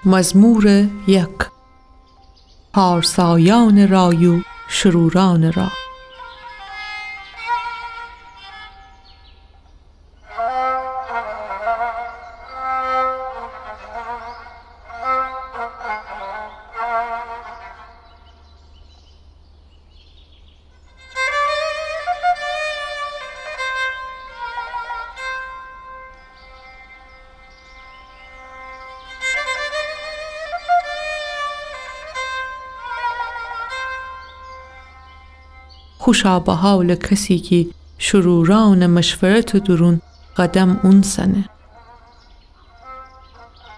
مزمور 1. پارسایان رای و شروران را. خوشا به حال کسی که شروران مشورت درون قدم اون سنه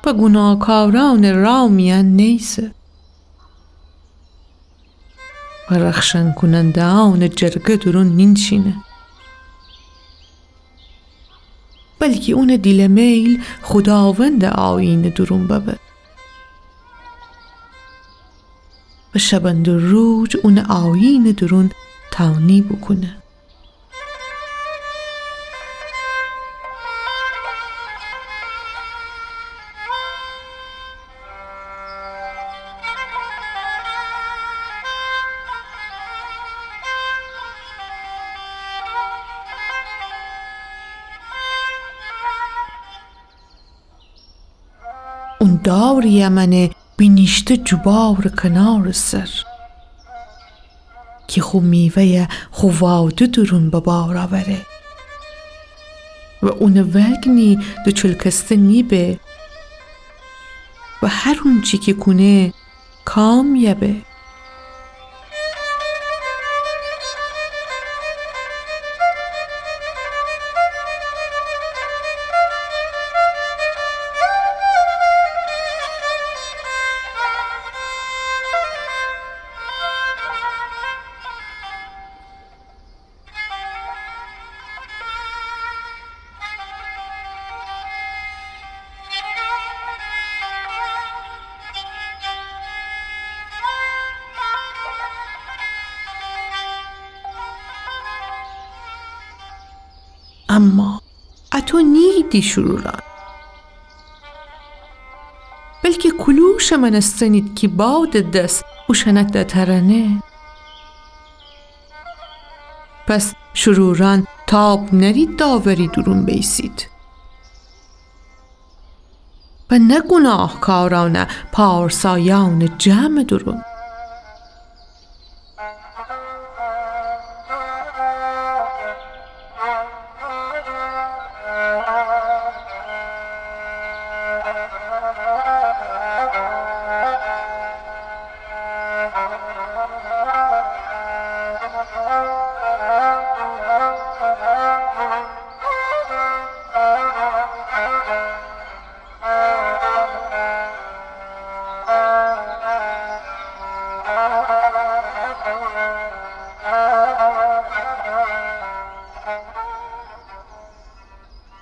و گناهکاران را میان نیسه و رخشن کننده آن جرگه درون نینشینه، بلکه اون دیل میل خداوند آیین درون ببه و شبند روز اون آیین درون تانی بکنه. اون دار یمنه بینیشته جبار کنار سر که خو میوه خو واده درون ببار آوره و اون وگنی دو چلکسته نیبه و هر اون چی که کنه کامیابه. اما اتو نیدی شروران، بلکه کلوش من استنید که باد دست و شنک ده ترنه. پس شروران تاب نرید داوری درون بیسید و نه گناهکاران پارسایان جمع درون.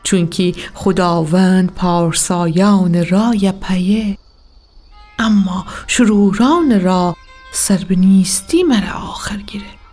چون که خداوند پارسایان رای پیه، اما شروران را سر به نیستی مرا آخر گیره.